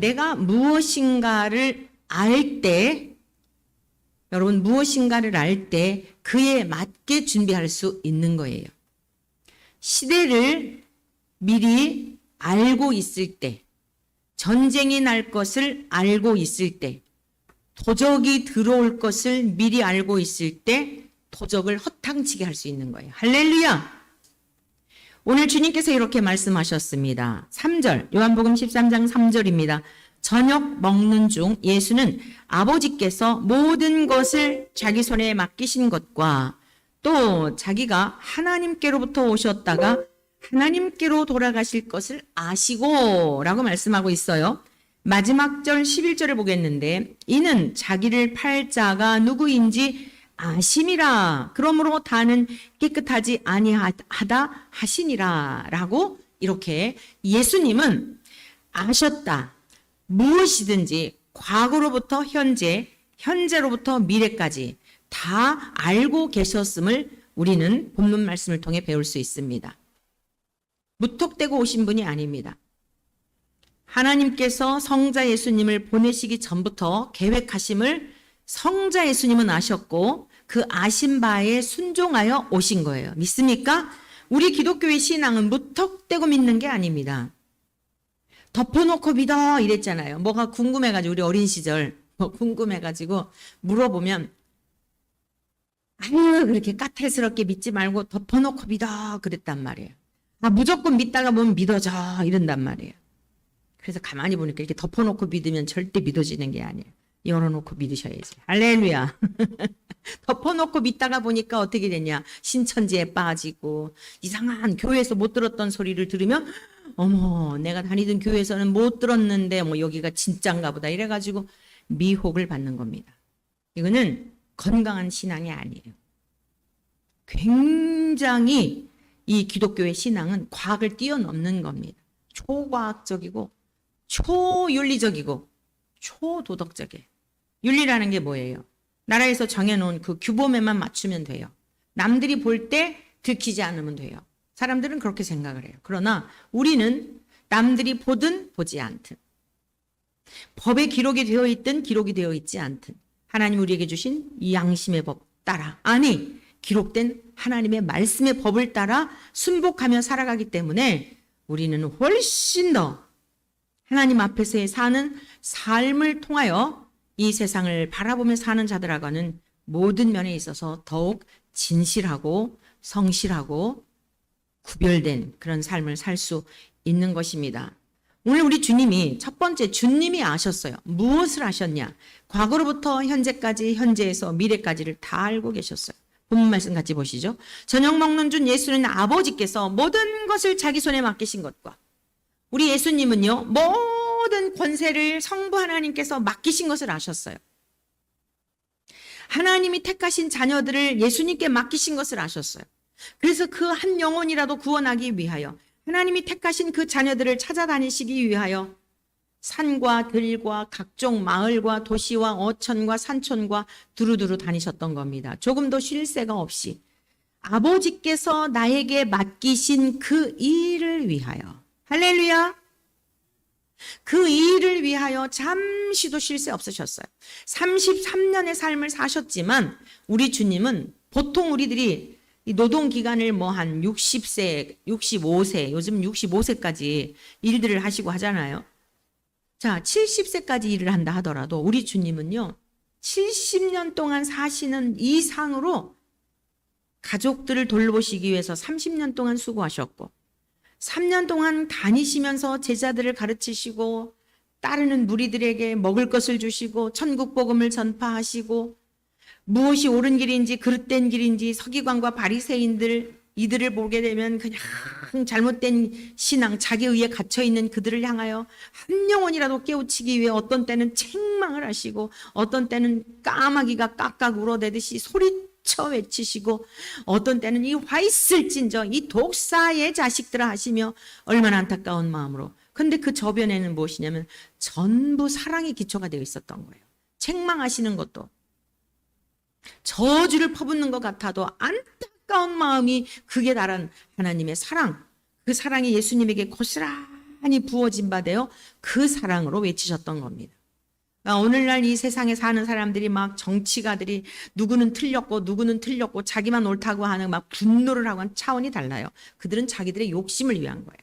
내가 무엇인가를 알 때, 여러분 무엇인가를 알 때 그에 맞게 준비할 수 있는 거예요. 시대를 미리 알고 있을 때, 전쟁이 날 것을 알고 있을 때, 도적이 들어올 것을 미리 알고 있을 때 도적을 허탕치게 할 수 있는 거예요. 할렐루야! 오늘 주님께서 이렇게 말씀하셨습니다. 3절, 요한복음 13장 3절입니다. 저녁 먹는 중 예수는 아버지께서 모든 것을 자기 손에 맡기신 것과 또 자기가 하나님께로부터 오셨다가 하나님께로 돌아가실 것을 아시고 라고 말씀하고 있어요. 마지막 절 11절을 보겠는데 이는 자기를 팔 자가 누구인지 아심이라 그러므로 다는 깨끗하지 아니하다 하시니라 라고 이렇게 예수님은 아셨다. 무엇이든지 과거로부터 현재, 현재로부터 미래까지 다 알고 계셨음을 우리는 본문 말씀을 통해 배울 수 있습니다. 무턱대고 오신 분이 아닙니다. 하나님께서 성자 예수님을 보내시기 전부터 계획하심을 성자 예수님은 아셨고 그 아신 바에 순종하여 오신 거예요. 믿습니까? 우리 기독교의 신앙은 무턱대고 믿는 게 아닙니다. 덮어놓고 믿어 이랬잖아요. 뭐가 궁금해가지고 우리 어린 시절 뭐 궁금해가지고 물어보면 아유 그렇게 까탈스럽게 믿지 말고 덮어놓고 믿어 그랬단 말이에요. 아 무조건 믿다가 보면 믿어져 이런단 말이에요. 그래서 가만히 보니까 이렇게 덮어놓고 믿으면 절대 믿어지는 게 아니에요. 열어놓고 믿으셔야지. 할렐루야. 덮어놓고 믿다가 보니까 어떻게 되냐. 신천지에 빠지고 이상한 교회에서 못 들었던 소리를 들으면 어머 내가 다니던 교회에서는 못 들었는데 뭐 여기가 진짠가 보다 이래가지고 미혹을 받는 겁니다. 이거는 건강한 신앙이 아니에요. 굉장히 이 기독교의 신앙은 과학을 뛰어넘는 겁니다. 초과학적이고 초윤리적이고 초도덕적이에요. 윤리라는 게 뭐예요? 나라에서 정해놓은 그 규범에만 맞추면 돼요. 남들이 볼 때 들키지 않으면 돼요. 사람들은 그렇게 생각을 해요. 그러나 우리는 남들이 보든 보지 않든 법에 기록이 되어 있든 기록이 되어 있지 않든 하나님 우리에게 주신 이 양심의 법 따라 아니 기록된 하나님의 말씀의 법을 따라 순복하며 살아가기 때문에 우리는 훨씬 더 하나님 앞에서의 사는 삶을 통하여 이 세상을 바라보며 사는 자들하고는 모든 면에 있어서 더욱 진실하고 성실하고 구별된 그런 삶을 살 수 있는 것입니다. 오늘 우리 주님이 첫 번째 주님이 아셨어요. 무엇을 아셨냐? 과거로부터 현재까지 현재에서 미래까지를 다 알고 계셨어요. 본문 말씀 같이 보시죠. 저녁 먹는 중 예수는 아버지께서 모든 것을 자기 손에 맡기신 것과 우리 예수님은요 모든 권세를 성부 하나님께서 맡기신 것을 아셨어요. 하나님이 택하신 자녀들을 예수님께 맡기신 것을 아셨어요. 그래서 그 한 영혼이라도 구원하기 위하여 하나님이 택하신 그 자녀들을 찾아다니시기 위하여 산과 들과 각종 마을과 도시와 어천과 산촌과 두루두루 다니셨던 겁니다. 조금도 쉴 새가 없이 아버지께서 나에게 맡기신 그 일을 위하여 할렐루야 그 일을 위하여 잠시도 쉴 새 없으셨어요. 33년의 삶을 사셨지만 우리 주님은 보통 우리들이 이 노동기간을 뭐 한 60세, 65세, 요즘 65세까지 일들을 하시고 하잖아요. 자, 70세까지 일을 한다 하더라도 우리 주님은요, 70년 동안 사시는 이상으로 가족들을 돌보시기 위해서 30년 동안 수고하셨고, 3년 동안 다니시면서 제자들을 가르치시고, 따르는 무리들에게 먹을 것을 주시고, 천국 복음을 전파하시고, 무엇이 옳은 길인지 그릇된 길인지 서기관과 바리새인들 이들을 보게 되면 그냥 잘못된 신앙 자기 의에 갇혀있는 그들을 향하여 한 영혼이라도 깨우치기 위해 어떤 때는 책망을 하시고 어떤 때는 까마귀가 깍깍 울어대듯이 소리쳐 외치시고 어떤 때는 이 화 있을진저 이 독사의 자식들아 하시며 얼마나 안타까운 마음으로 근데 그 저변에는 무엇이냐면 전부 사랑의 기초가 되어 있었던 거예요. 책망하시는 것도 저주를 퍼붓는 것 같아도 안타까운 마음이 극에 달한 하나님의 사랑 그 사랑이 예수님에게 고스란히 많이 부어진 바 되어 그 사랑으로 외치셨던 겁니다. 그러니까 오늘날 이 세상에 사는 사람들이 막 정치가들이 누구는 틀렸고 자기만 옳다고 하는 막 분노를 하고 하는 차원이 달라요. 그들은 자기들의 욕심을 위한 거예요.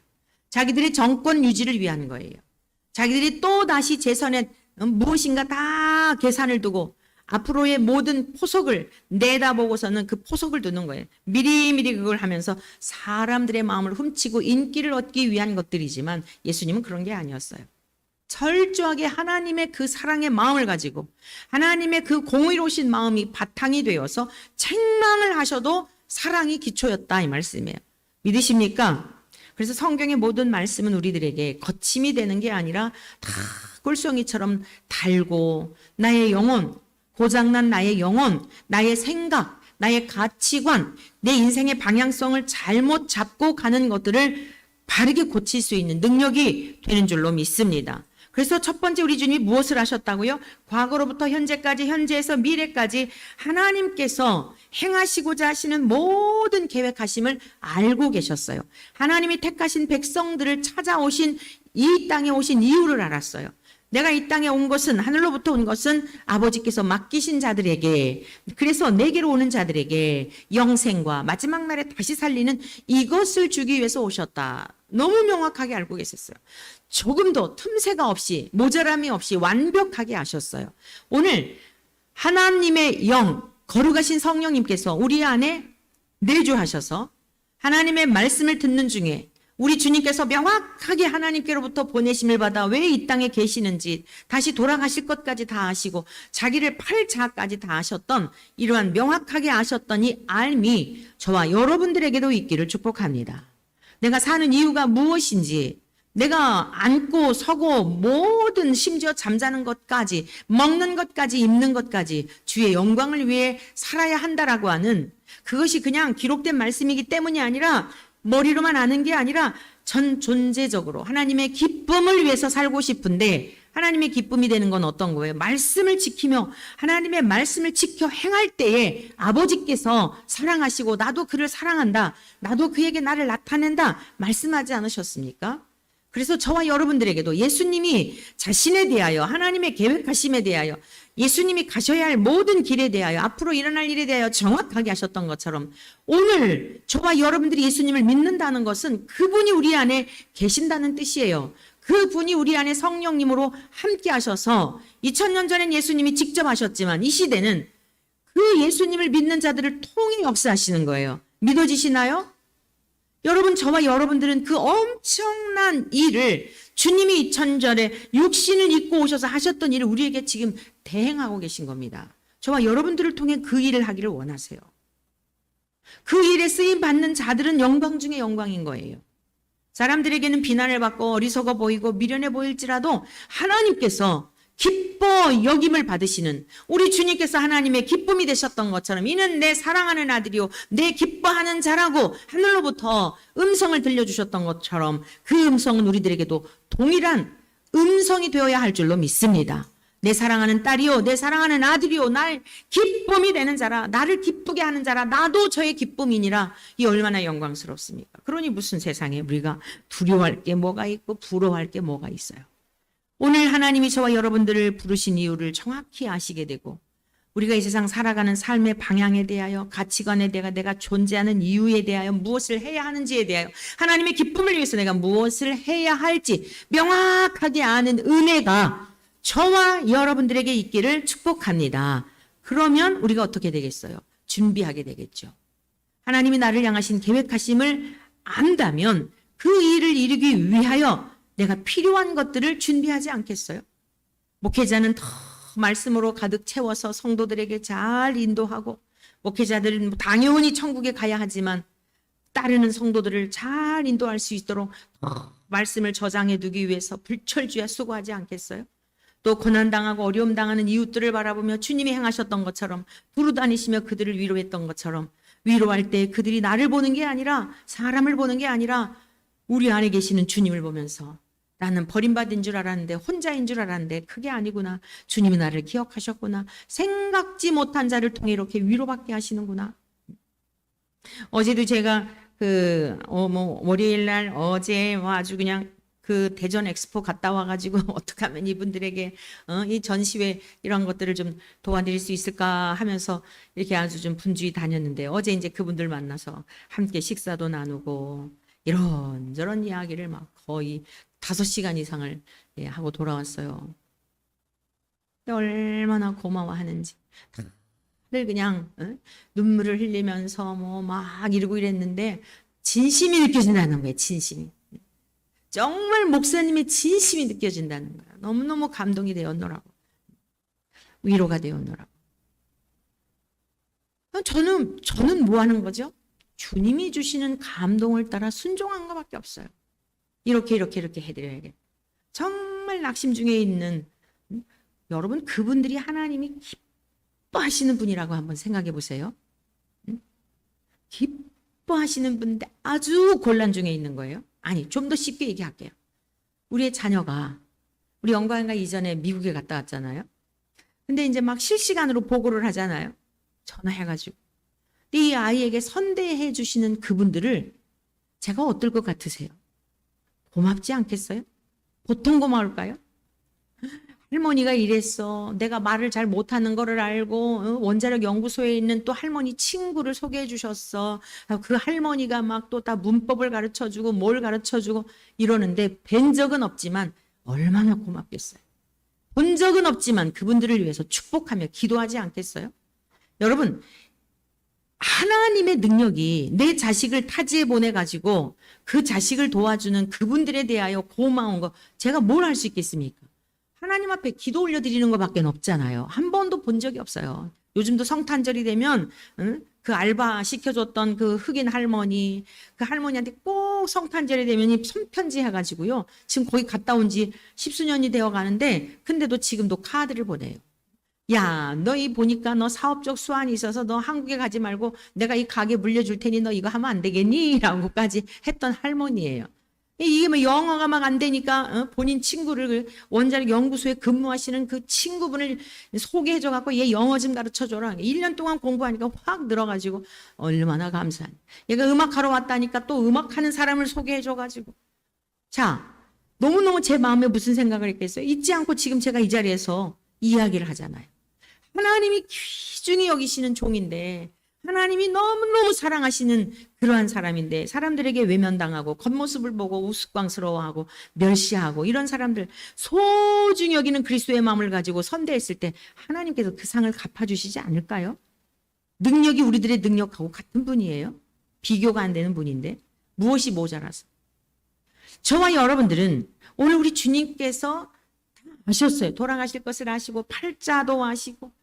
자기들의 정권 유지를 위한 거예요. 자기들이 또다시 재선에 무엇인가 다 계산을 두고 앞으로의 모든 포석을 내다보고서는 그 포석을 두는 거예요. 미리미리 그걸 하면서 사람들의 마음을 훔치고 인기를 얻기 위한 것들이지만 예수님은 그런 게 아니었어요. 철저하게 하나님의 그 사랑의 마음을 가지고 하나님의 그 공의로우신 마음이 바탕이 되어서 책망을 하셔도 사랑이 기초였다 이 말씀이에요. 믿으십니까? 그래서 성경의 모든 말씀은 우리들에게 거침이 되는 게 아니라 다 꿀송이처럼 달고 나의 영혼, 고장난 나의 영혼, 나의 생각, 나의 가치관, 내 인생의 방향성을 잘못 잡고 가는 것들을 바르게 고칠 수 있는 능력이 되는 줄로 믿습니다. 그래서 첫 번째 우리 주님이 무엇을 하셨다고요? 과거로부터 현재까지, 현재에서 미래까지 하나님께서 행하시고자 하시는 모든 계획하심을 알고 계셨어요. 하나님이 택하신 백성들을 찾아오신 이 땅에 오신 이유를 알았어요. 내가 이 땅에 온 것은 하늘로부터 온 것은 아버지께서 맡기신 자들에게, 그래서 내게로 오는 자들에게 영생과 마지막 날에 다시 살리는 이것을 주기 위해서 오셨다. 너무 명확하게 알고 계셨어요. 조금도 틈새가 없이 모자람이 없이 완벽하게 아셨어요. 오늘 하나님의 영, 거룩하신 성령님께서 우리 안에 내주하셔서 하나님의 말씀을 듣는 중에 우리 주님께서 명확하게 하나님께로부터 보내심을 받아 왜 이 땅에 계시는지 다시 돌아가실 것까지 다 아시고 자기를 팔 자까지 다 아셨던 이러한 명확하게 아셨던 이 알미 저와 여러분들에게도 있기를 축복합니다. 내가 사는 이유가 무엇인지 내가 앉고 서고 모든 심지어 잠자는 것까지 먹는 것까지 입는 것까지 주의 영광을 위해 살아야 한다라고 하는 그것이 그냥 기록된 말씀이기 때문이 아니라 머리로만 아는 게 아니라 전 존재적으로 하나님의 기쁨을 위해서 살고 싶은데 하나님의 기쁨이 되는 건 어떤 거예요? 말씀을 지키며 하나님의 말씀을 지켜 행할 때에 아버지께서 사랑하시고 나도 그를 사랑한다. 나도 그에게 나를 나타낸다. 말씀하지 않으셨습니까? 그래서 저와 여러분들에게도 예수님이 자신에 대하여 하나님의 계획하심에 대하여 예수님이 가셔야 할 모든 길에 대하여 앞으로 일어날 일에 대하여 정확하게 하셨던 것처럼 오늘 저와 여러분들이 예수님을 믿는다는 것은 그분이 우리 안에 계신다는 뜻이에요. 그분이 우리 안에 성령님으로 함께 하셔서 2000년 전엔 예수님이 직접 하셨지만 이 시대는 그 예수님을 믿는 자들을 통해 역사하시는 거예요. 믿어지시나요? 여러분, 저와 여러분들은 그 엄청난 일을 주님이 2000전에 육신을 입고 오셔서 하셨던 일을 우리에게 지금 대행하고 계신 겁니다. 저와 여러분들을 통해 그 일을 하기를 원하세요. 그 일에 쓰임 받는 자들은 영광 중에 영광인 거예요. 사람들에게는 비난을 받고 어리석어 보이고 미련해 보일지라도 하나님께서 기뻐 여김을 받으시는 우리 주님께서 하나님의 기쁨이 되셨던 것처럼 이는 내 사랑하는 아들이요 내 기뻐하는 자라고 하늘로부터 음성을 들려주셨던 것처럼 그 음성은 우리들에게도 동일한 음성이 되어야 할 줄로 믿습니다. 내 사랑하는 딸이요 내 사랑하는 아들이요 날 기쁨이 되는 자라 나를 기쁘게 하는 자라 나도 저의 기쁨이니라. 이 얼마나 영광스럽습니까? 그러니 무슨 세상에 우리가 두려워할 게 뭐가 있고 부러워할 게 뭐가 있어요. 오늘 하나님이 저와 여러분들을 부르신 이유를 정확히 아시게 되고 우리가 이 세상 살아가는 삶의 방향에 대하여 가치관에 대하여 내가 존재하는 이유에 대하여 무엇을 해야 하는지에 대하여 하나님의 기쁨을 위해서 내가 무엇을 해야 할지 명확하게 아는 은혜가 저와 여러분들에게 있기를 축복합니다. 그러면 우리가 어떻게 되겠어요? 준비하게 되겠죠. 하나님이 나를 향하신 계획하심을 안다면 그 일을 이루기 위하여 내가 필요한 것들을 준비하지 않겠어요? 목회자는 더 말씀으로 가득 채워서 성도들에게 잘 인도하고 목회자들은 당연히 천국에 가야 하지만 따르는 성도들을 잘 인도할 수 있도록 더 말씀을 저장해 두기 위해서 불철주야 수고하지 않겠어요? 또 고난당하고 어려움 당하는 이웃들을 바라보며 주님이 행하셨던 것처럼 두루 다니시며 그들을 위로했던 것처럼 위로할 때 그들이 나를 보는 게 아니라 사람을 보는 게 아니라 우리 안에 계시는 주님을 보면서 나는 버림받은 줄 알았는데 혼자인 줄 알았는데 그게 아니구나. 주님이 나를 기억하셨구나. 생각지 못한 자를 통해 이렇게 위로받게 하시는구나. 어제도 제가 월요일 날 어제 아주 그냥 그 대전 엑스포 갔다 와가지고 어떻게 하면 이분들에게 이 전시회 이런 것들을 좀 도와드릴 수 있을까 하면서 이렇게 아주 좀 분주히 다녔는데 어제 이제 그분들 만나서 함께 식사도 나누고 이런저런 이야기를 막 거의 5시간 이상을 하고 돌아왔어요. 얼마나 고마워하는지. 다들 그냥 눈물을 흘리면서 뭐 막 이러고 이랬는데 진심이 느껴진다는 거예요. 진심이. 정말 목사님의 진심이 느껴진다는 거예요. 너무너무 감동이 되었노라고. 위로가 되었노라고. 저는 뭐 하는 거죠? 주님이 주시는 감동을 따라 순종한 것밖에 없어요. 이렇게 해드려야겠다. 정말 낙심 중에 있는 여러분, 그분들이 하나님이 기뻐하시는 분이라고 한번 생각해 보세요. 기뻐하시는 분인데 아주 곤란 중에 있는 거예요. 아니, 좀 더 쉽게 얘기할게요. 우리의 자녀가 우리 영광가 이전에 미국에 갔다 왔잖아요. 근데 이제 막 실시간으로 보고를 하잖아요. 전화해가지고. 이 아이에게 선대해 주시는 그분들을 제가 어떨 것 같으세요? 고맙지 않겠어요? 보통 고마울까요? 할머니가 이랬어. 내가 말을 잘 못하는 거를 알고 원자력 연구소에 있는 또 할머니 친구를 소개해 주셨어. 그 할머니가 막 또 다 문법을 가르쳐 주고 뭘 가르쳐 주고 이러는데 뵌 적은 없지만 얼마나 고맙겠어요. 본 적은 없지만 그분들을 위해서 축복하며 기도하지 않겠어요? 여러분, 하나님의 능력이 내 자식을 타지에 보내가지고 그 자식을 도와주는 그분들에 대하여 고마운 거 제가 뭘 할 수 있겠습니까? 하나님 앞에 기도 올려드리는 것밖에 없잖아요. 한 번도 본 적이 없어요. 요즘도 성탄절이 되면 그 알바 시켜줬던 그 흑인 할머니, 그 할머니한테 꼭 성탄절이 되면 손편지 해가지고요. 지금 거기 갔다 온 지 10수년이 되어 가는데 근데도 지금도 카드를 보내요. 야, 너희 보니까 너 사업적 수완이 있어서 너 한국에 가지 말고 내가 이 가게 물려줄 테니 너 이거 하면 안 되겠니? 라고까지 했던 할머니예요. 이게 뭐 영어가 막 안 되니까 본인 친구를 원자력 연구소에 근무하시는 그 친구분을 소개해줘 갖고 얘 영어 좀 가르쳐줘라. 1년 동안 공부하니까 확 늘어가지고 얼마나 감사하니. 얘가 음악하러 왔다니까 또 음악하는 사람을 소개해줘 가지고. 자, 너무너무 제 마음에 무슨 생각을 했겠어요? 잊지 않고 지금 제가 이 자리에서 이야기를 하잖아요. 하나님이 귀중히 여기시는 종인데 하나님이 너무너무 사랑하시는 그러한 사람인데 사람들에게 외면당하고 겉모습을 보고 우스꽝스러워하고 멸시하고 이런 사람들 소중히 여기는 그리스도의 마음을 가지고 선대했을 때 하나님께서 그 상을 갚아주시지 않을까요? 능력이 우리들의 능력하고 같은 분이에요. 비교가 안 되는 분인데 무엇이 모자라서. 저와 여러분들은 오늘 우리 주님께서 아셨어요. 돌아가실 것을 아시고 팔자도 아시고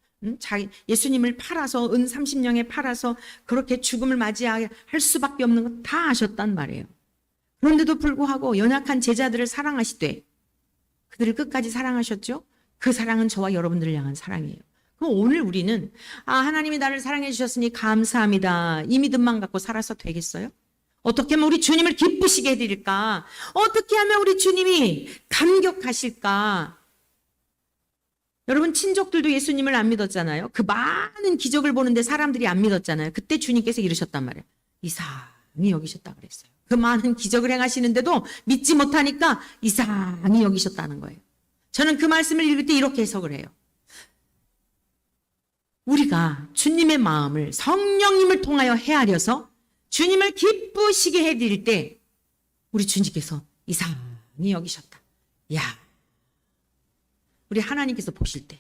예수님을 팔아서 은 30냥에 팔아서 그렇게 죽음을 맞이할 수밖에 없는 거 다 아셨단 말이에요. 그런데도 불구하고 연약한 제자들을 사랑하시되 그들을 끝까지 사랑하셨죠. 그 사랑은 저와 여러분들을 향한 사랑이에요. 그럼 오늘 우리는 하나님이 나를 사랑해 주셨으니 감사합니다. 이 믿음만 갖고 살아서 되겠어요? 어떻게 하면 우리 주님을 기쁘시게 해드릴까? 어떻게 하면 우리 주님이 감격하실까? 여러분 친족들도 예수님을 안 믿었잖아요. 그 많은 기적을 보는데 사람들이 안 믿었잖아요. 그때 주님께서 이러셨단 말이에요. 이상히 여기셨다 그랬어요. 그 많은 기적을 행하시는데도 믿지 못하니까 이상히 여기셨다는 거예요. 저는 그 말씀을 읽을 때 이렇게 해석을 해요. 우리가 주님의 마음을 성령님을 통하여 헤아려서 주님을 기쁘시게 해드릴 때 우리 주님께서 이상히 여기셨다. 야, 우리 하나님께서 보실 때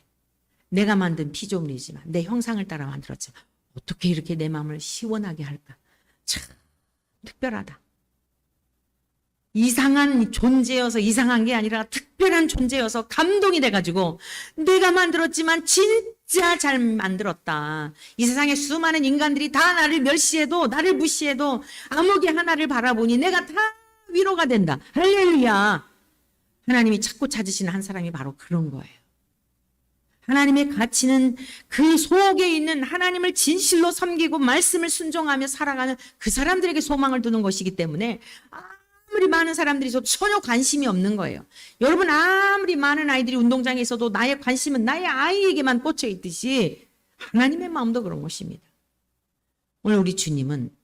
내가 만든 피조물이지만 내 형상을 따라 만들었지만 어떻게 이렇게 내 마음을 시원하게 할까? 참 특별하다. 이상한 존재여서 이상한 게 아니라 특별한 존재여서 감동이 돼가지고 내가 만들었지만 진짜 잘 만들었다. 이 세상에 수많은 인간들이 다 나를 멸시해도 나를 무시해도 아무개 하나를 바라보니 내가 다 위로가 된다. 할렐루야. 하나님이 찾고 찾으시는 한 사람이 바로 그런 거예요. 하나님의 가치는 그 속에 있는 하나님을 진실로 섬기고 말씀을 순종하며 살아가는 그 사람들에게 소망을 두는 것이기 때문에 아무리 많은 사람들이 있어도 전혀 관심이 없는 거예요. 여러분 아무리 많은 아이들이 운동장에 있어도 나의 관심은 나의 아이에게만 꽂혀 있듯이 하나님의 마음도 그런 것입니다. 오늘 우리 주님은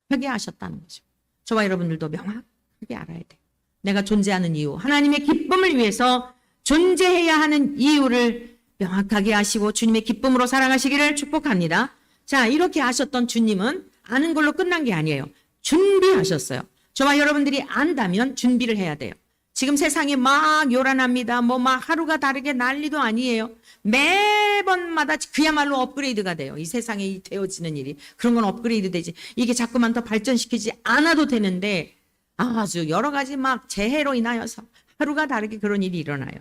명확하게 아셨다는 거죠. 저와 여러분들도 명확하게 알아야 돼요. 내가 존재하는 이유, 하나님의 기쁨을 위해서 존재해야 하는 이유를 명확하게 아시고 주님의 기쁨으로 살아가시기를 축복합니다. 자, 이렇게 하셨던 주님은 아는 걸로 끝난 게 아니에요. 준비하셨어요. 저와 여러분들이 안다면 준비를 해야 돼요. 지금 세상이 막 요란합니다. 뭐 막 하루가 다르게 난리도 아니에요. 매번마다 그야말로 업그레이드가 돼요. 이 세상에 되어지는 일이. 그런 건 업그레이드 되지. 이게 자꾸만 더 발전시키지 않아도 되는데 아주 여러 가지 막 재해로 인하여서 하루가 다르게 그런 일이 일어나요.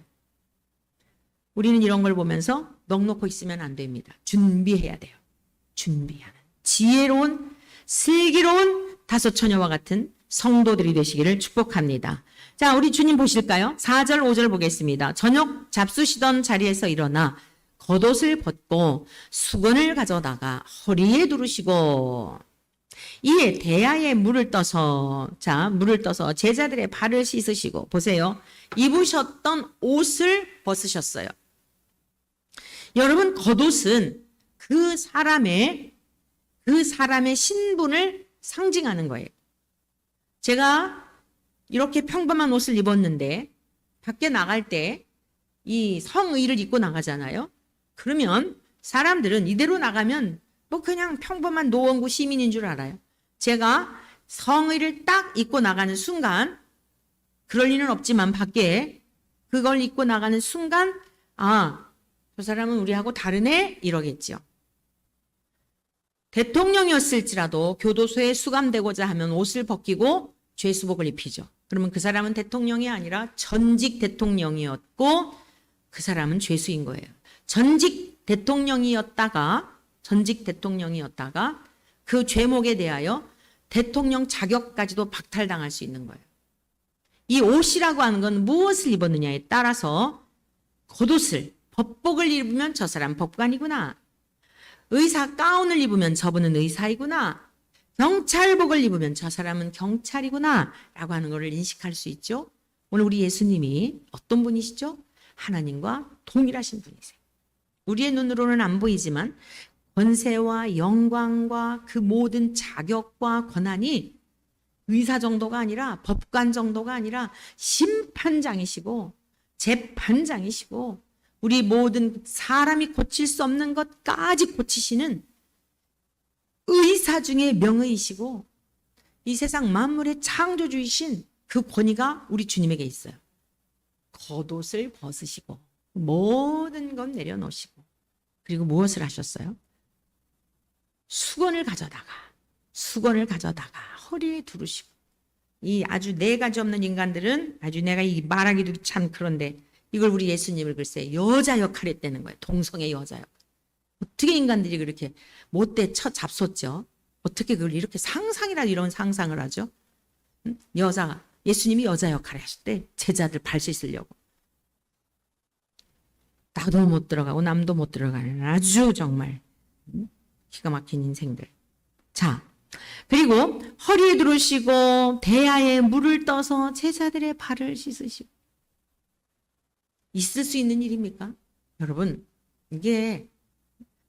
우리는 이런 걸 보면서 넋놓고 있으면 안 됩니다. 준비해야 돼요. 준비하는 지혜로운 슬기로운 다섯 처녀와 같은 성도들이 되시기를 축복합니다. 자, 우리 주님 보실까요? 4절 5절 보겠습니다. 저녁 잡수시던 자리에서 일어나 겉옷을 벗고 수건을 가져다가 허리에 두르시고 이에 대야에 물을 떠서 제자들의 발을 씻으시고 보세요. 입으셨던 옷을 벗으셨어요. 여러분, 겉옷은 그 사람의 신분을 상징하는 거예요. 제가 이렇게 평범한 옷을 입었는데 밖에 나갈 때 이 성의를 입고 나가잖아요. 그러면 사람들은 이대로 나가면 뭐 그냥 평범한 노원구 시민인 줄 알아요. 제가 성의를 딱 입고 나가는 순간, 그럴 리는 없지만 밖에 그걸 입고 나가는 순간, 아, 저 사람은 우리하고 다르네? 이러겠죠. 대통령이었을지라도 교도소에 수감되고자 하면 옷을 벗기고 죄수복을 입히죠. 그러면 그 사람은 대통령이 아니라 전직 대통령이었고 그 사람은 죄수인 거예요. 전직 대통령이었다가 그 죄목에 대하여 대통령 자격까지도 박탈당할 수 있는 거예요. 이 옷이라고 하는 건 무엇을 입었느냐에 따라서 겉옷을, 법복을 입으면 저 사람 법관이구나. 의사 가운을 입으면 저분은 의사이구나. 경찰복을 입으면 저 사람은 경찰이구나 라고 하는 것을 인식할 수 있죠. 오늘 우리 예수님이 어떤 분이시죠? 하나님과 동일하신 분이세요. 우리의 눈으로는 안 보이지만 권세와 영광과 그 모든 자격과 권한이 의사 정도가 아니라 법관 정도가 아니라 심판장이시고 재판장이시고 우리 모든 사람이 고칠 수 없는 것까지 고치시는 의사 중에 명의이시고 이 세상 만물의 창조주이신 그 권위가 우리 주님에게 있어요. 겉옷을 벗으시고 모든 것 내려놓으시고 그리고 무엇을 하셨어요? 수건을 가져다가 허리에 두르시고 이 아주 네 가지 없는 인간들은 아주 내가 이 말하기도 참 그런데 이걸 우리 예수님을 글쎄 여자 역할을 했다는 거예요. 동성애 여자 역할. 어떻게 인간들이 그렇게 못돼 쳐 잡섰죠? 어떻게 그걸 이렇게 상상이라도 이런 상상을 하죠? 예수님이 여자 역할을 하실 때 제자들 발 씻으려고. 나도 못 들어가고 남도 못 들어가는 아주 정말 기가 막힌 인생들. 자, 그리고 허리에 두르시고 대야에 물을 떠서 제자들의 발을 씻으시고. 있을 수 있는 일입니까? 여러분, 이게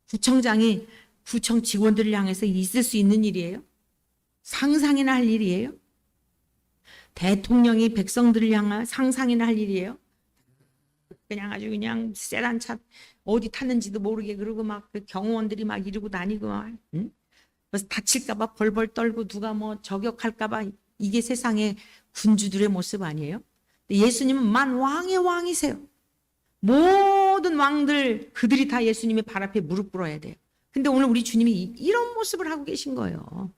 구청장이 구청 직원들을 향해서 있을 수 있는 일이에요? 상상이나 할 일이에요? 대통령이 백성들을 향해 상상이나 할 일이에요? 그냥 아주 그냥 세단 차 어디 탔는지도 모르게 그러고 막 그 경호원들이 막 이러고 다니고 막 그래서 다칠까봐 벌벌 떨고 누가 뭐 저격할까봐 이게 세상의 군주들의 모습 아니에요? 예수님은 만왕의 왕이세요. 모든 왕들 그들이 다 예수님의 발 앞에 무릎 꿇어야 돼요. 근데 오늘 우리 주님이 이런 모습을 하고 계신 거예요.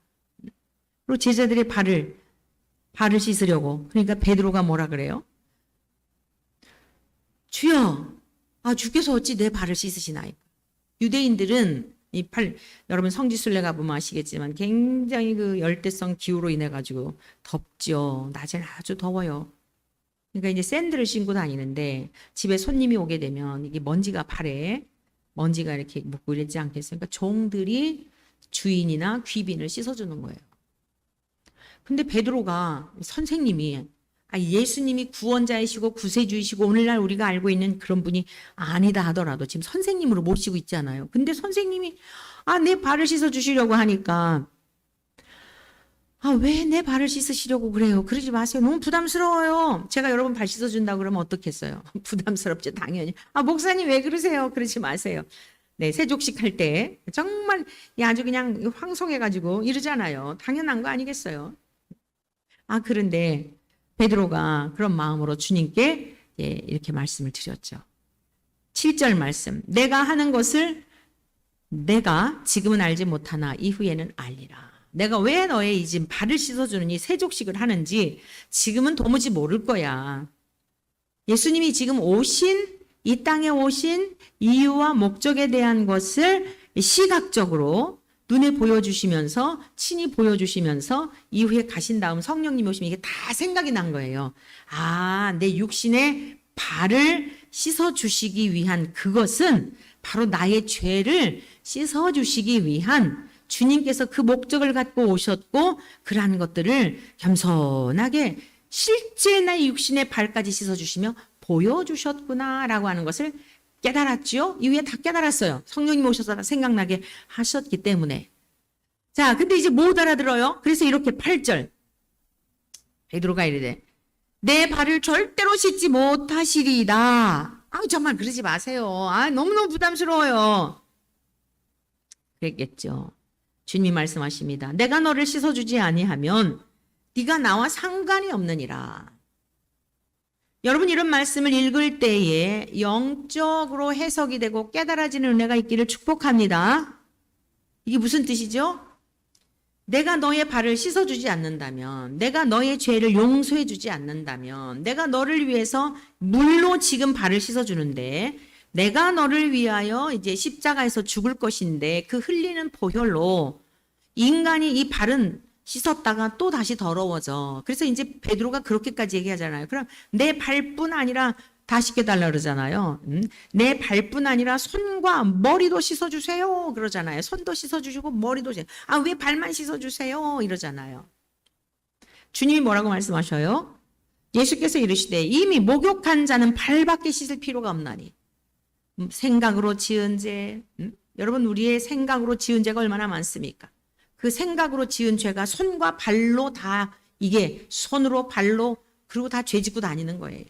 그리고 제자들의 발을 씻으려고. 그러니까 베드로가 뭐라 그래요? 주여, 주께서 어찌 내 발을 씻으시나이까? 유대인들은 여러분 성지순례 가보면 아시겠지만 굉장히 그 열대성 기후로 인해 가지고 덥죠. 낮에는 아주 더워요. 그러니까 이제 샌들을 신고 다니는데 집에 손님이 오게 되면 이게 발에 먼지가 이렇게 묻고 이러지 않겠어요? 그러니까 종들이 주인이나 귀빈을 씻어주는 거예요. 근데 베드로가 선생님이 예수님이 구원자이시고 구세주이시고 오늘날 우리가 알고 있는 그런 분이 아니다 하더라도 지금 선생님으로 모시고 있잖아요. 근데 선생님이 내 발을 씻어주시려고 하니까 아, 왜 내 발을 씻으시려고 그래요? 그러지 마세요. 너무 부담스러워요. 제가 여러분 발 씻어준다고 그러면 어떻겠어요? 부담스럽죠, 당연히. 아, 목사님 왜 그러세요? 그러지 마세요. 네, 세족식 할 때 정말 아주 그냥 황송해가지고 이러잖아요. 당연한 거 아니겠어요? 아, 그런데 베드로가 그런 마음으로 주님께 이렇게 말씀을 드렸죠. 7절 말씀. 내가 하는 것을 내가 지금은 알지 못하나 이후에는 알리라. 내가 왜 너의 이 지금 발을 씻어주는 이 세족식을 하는지 지금은 도무지 모를 거야. 예수님이 지금 이 땅에 오신 이유와 목적에 대한 것을 시각적으로 눈에 보여주시면서 친히 보여주시면서 이후에 가신 다음 성령님이 오시면 이게 다 생각이 난 거예요. 아, 내 육신의 발을 씻어주시기 위한 그것은 바로 나의 죄를 씻어주시기 위한 주님께서 그 목적을 갖고 오셨고 그러한 것들을 겸손하게 실제 나의 육신의 발까지 씻어주시며 보여주셨구나라고 하는 것을 깨달았죠. 이후에 다 깨달았어요. 성령님 오셔서 생각나게 하셨기 때문에. 자, 근데 이제 못 알아들어요. 그래서 이렇게 8절 베드로가 이르되 내 발을 절대로 씻지 못하시리이다. 아, 정말 그러지 마세요. 아, 너무너무 부담스러워요. 그랬겠죠. 주님이 말씀하십니다. 내가 너를 씻어주지 아니하면 네가 나와 상관이 없느니라. 여러분 이런 말씀을 읽을 때에 영적으로 해석이 되고 깨달아지는 은혜가 있기를 축복합니다. 이게 무슨 뜻이죠? 내가 너의 발을 씻어주지 않는다면, 내가 너의 죄를 용서해주지 않는다면, 내가 너를 위해서 물로 지금 발을 씻어주는데 내가 너를 위하여 이제 십자가에서 죽을 것인데 그 흘리는 보혈로 인간이 이 발은 씻었다가 또 다시 더러워져. 그래서 이제 베드로가 그렇게까지 얘기하잖아요. 그럼 내 발뿐 아니라 다 씻겨달라 그러잖아요. 내 발뿐 아니라 손과 머리도 씻어주세요 그러잖아요. 손도 씻어주시고 머리도 아, 왜 발만 씻어주세요 이러잖아요. 주님이 뭐라고 말씀하셔요? 예수께서 이르시되 이미 목욕한 자는 발밖에 씻을 필요가 없나니. 생각으로 지은 죄, 여러분 우리의 생각으로 지은 죄가 얼마나 많습니까? 그 생각으로 지은 죄가 손과 발로 다 이게 손으로 발로 그리고 다 죄 짓고 다니는 거예요.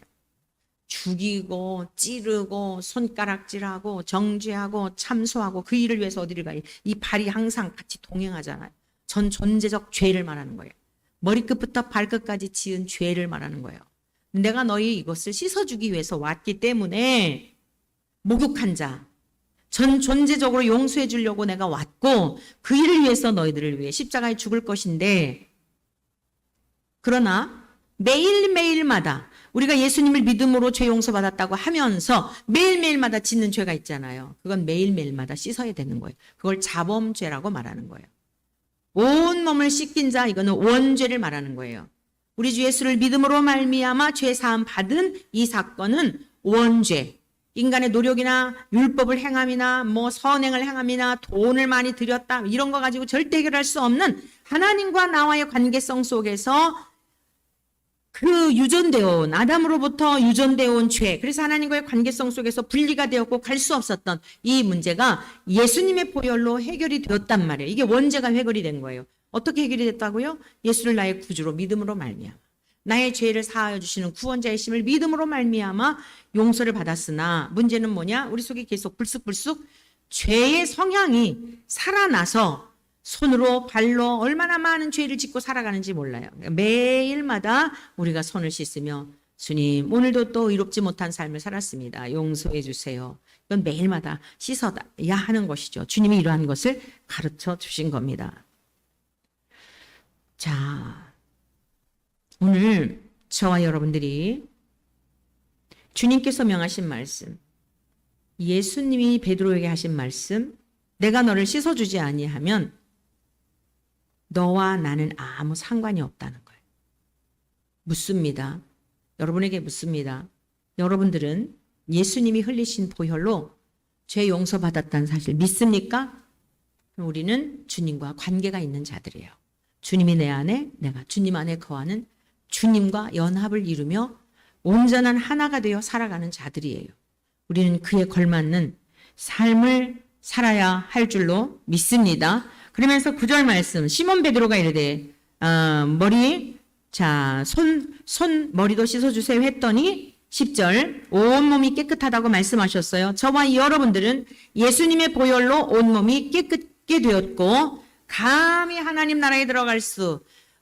죽이고 찌르고 손가락질하고 정죄하고 참소하고 그 일을 위해서 어디를 가요? 이 발이 항상 같이 동행하잖아요. 전 존재적 죄를 말하는 거예요. 머리끝부터 발끝까지 지은 죄를 말하는 거예요. 내가 너희 이것을 씻어주기 위해서 왔기 때문에 목욕한 자, 전 존재적으로 용서해 주려고 내가 왔고 그 일을 위해서 너희들을 위해 십자가에 죽을 것인데 그러나 매일매일마다 우리가 예수님을 믿음으로 죄 용서받았다고 하면서 매일매일마다 짓는 죄가 있잖아요. 그건 매일매일마다 씻어야 되는 거예요. 그걸 자범죄라고 말하는 거예요. 온 몸을 씻긴 자 이거는 원죄를 말하는 거예요. 우리 주 예수를 믿음으로 말미암아 죄 사함 받은 이 사건은 원죄. 인간의 노력이나 율법을 행함이나 뭐 선행을 행함이나 돈을 많이 들였다 이런 거 가지고 절대 해결할 수 없는 하나님과 나와의 관계성 속에서 그 유전되어 온 아담으로부터 유전되어 온 죄 그래서 하나님과의 관계성 속에서 분리가 되었고 갈 수 없었던 이 문제가 예수님의 보혈로 해결이 되었단 말이에요. 이게 원죄가 해결이 된 거예요. 어떻게 해결이 됐다고요? 예수를 나의 구주로 믿음으로 말미암아 나의 죄를 사하여 주시는 구원자이심을 믿음으로 말미암아 용서를 받았으나 문제는 뭐냐? 우리 속에 계속 불쑥불쑥 죄의 성향이 살아나서 손으로 발로 얼마나 많은 죄를 짓고 살아가는지 몰라요. 매일마다 우리가 손을 씻으며 주님 오늘도 또 의롭지 못한 삶을 살았습니다. 용서해 주세요. 이건 매일마다 씻어야 하는 것이죠. 주님이 이러한 것을 가르쳐 주신 겁니다. 자, 오늘 저와 여러분들이 주님께서 명하신 말씀, 예수님이 베드로에게 하신 말씀, 내가 너를 씻어주지 아니하면 너와 나는 아무 상관이 없다는 거예요. 묻습니다. 여러분에게 묻습니다. 여러분들은 예수님이 흘리신 보혈로 죄 용서받았다는 사실 믿습니까? 우리는 주님과 관계가 있는 자들이에요. 주님이 내 안에, 내가 주님 안에 거하는 주님과 연합을 이루며 온전한 하나가 되어 살아가는 자들이에요. 우리는 그에 걸맞는 삶을 살아야 할 줄로 믿습니다. 그러면서 9절 말씀 시몬 베드로가 이르되 손 머리도 씻어주세요 했더니 10절 온몸이 깨끗하다고 말씀하셨어요. 저와 여러분들은 예수님의 보혈로 온몸이 깨끗게 되었고 감히 하나님 나라에 들어갈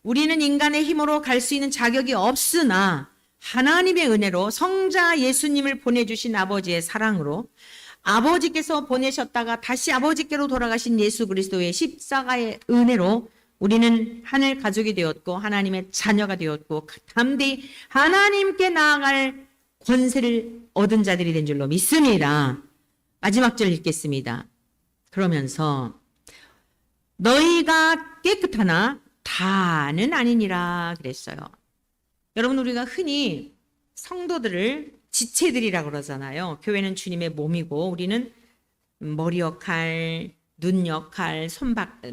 우리는 인간의 힘으로 갈 수 있는 자격이 없으나 하나님의 은혜로 성자 예수님을 보내주신 아버지의 사랑으로 아버지께서 보내셨다가 다시 아버지께로 돌아가신 예수 그리스도의 십자가의 은혜로 우리는 하늘 가족이 되었고 하나님의 자녀가 되었고 담대히 하나님께 나아갈 권세를 얻은 자들이 된 줄로 믿습니다. 마지막 절 읽겠습니다. 그러면서 너희가 깨끗하나 다는 아니니라 그랬어요. 여러분, 우리가 흔히 성도들을 지체들이라고 그러잖아요. 교회는 주님의 몸이고 우리는 머리 역할, 눈 역할,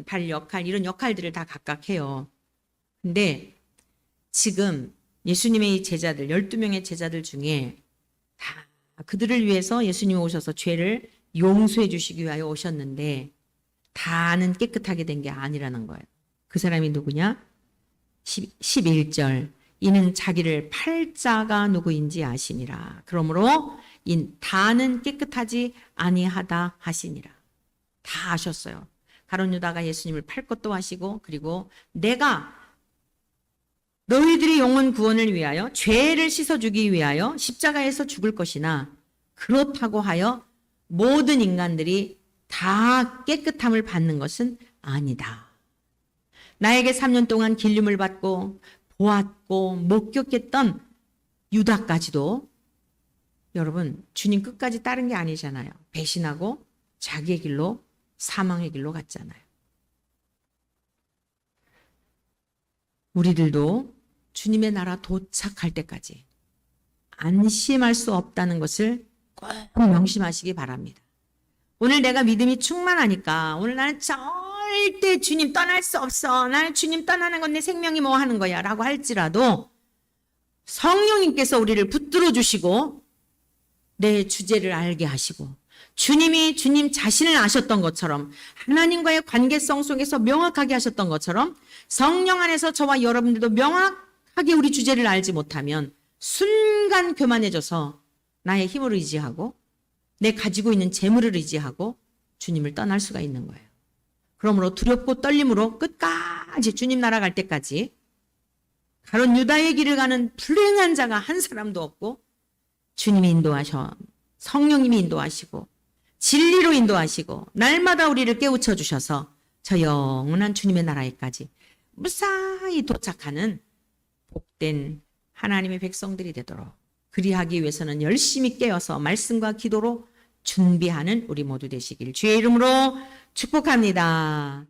발 역할 이런 역할들을 다 각각 해요. 근데 지금 예수님의 이 제자들, 12명의 제자들 중에 다 그들을 위해서 예수님이 오셔서 죄를 용서해 주시기 위하여 오셨는데 다는 깨끗하게 된 게 아니라는 거예요. 그 사람이 누구냐? 11절 이는 자기를 팔자가 누구인지 아시니라. 그러므로 다는 깨끗하지 아니하다 하시니라. 다 아셨어요. 가룟 유다가 예수님을 팔 것도 아시고 그리고 내가 너희들의 영혼 구원을 위하여 죄를 씻어주기 위하여 십자가에서 죽을 것이나 그렇다고 하여 모든 인간들이 다 깨끗함을 받는 것은 아니다. 나에게 3년 동안 길림을 받고 보았고 목격했던 유다까지도 여러분 주님 끝까지 따른 게 아니잖아요. 배신하고 자기의 길로 사망의 길로 갔잖아요. 우리들도 주님의 나라 도착할 때까지 안심할 수 없다는 것을 꼭 명심하시기 바랍니다. 오늘 내가 믿음이 충만하니까 오늘 나는 절대 주님 떠날 수 없어. 나는 주님 떠나는 건 내 생명이 뭐 하는 거야 라고 할지라도 성령님께서 우리를 붙들어 주시고 내 주제를 알게 하시고 주님이 주님 자신을 아셨던 것처럼 하나님과의 관계성 속에서 명확하게 하셨던 것처럼 성령 안에서 저와 여러분들도 명확하게 우리 주제를 알지 못하면 순간 교만해져서 나의 힘을 의지하고 내 가지고 있는 재물을 의지하고 주님을 떠날 수가 있는 거예요. 그러므로 두렵고 떨림으로 끝까지 주님 나라 갈 때까지 가룟 유다의 길을 가는 불행한 자가 한 사람도 없고 주님이 인도하셔 성령님이 인도하시고 진리로 인도하시고 날마다 우리를 깨우쳐 주셔서 저 영원한 주님의 나라에까지 무사히 도착하는 복된 하나님의 백성들이 되도록 그리하기 위해서는 열심히 깨어서 말씀과 기도로 준비하는 우리 모두 되시길 주의 이름으로 축복합니다.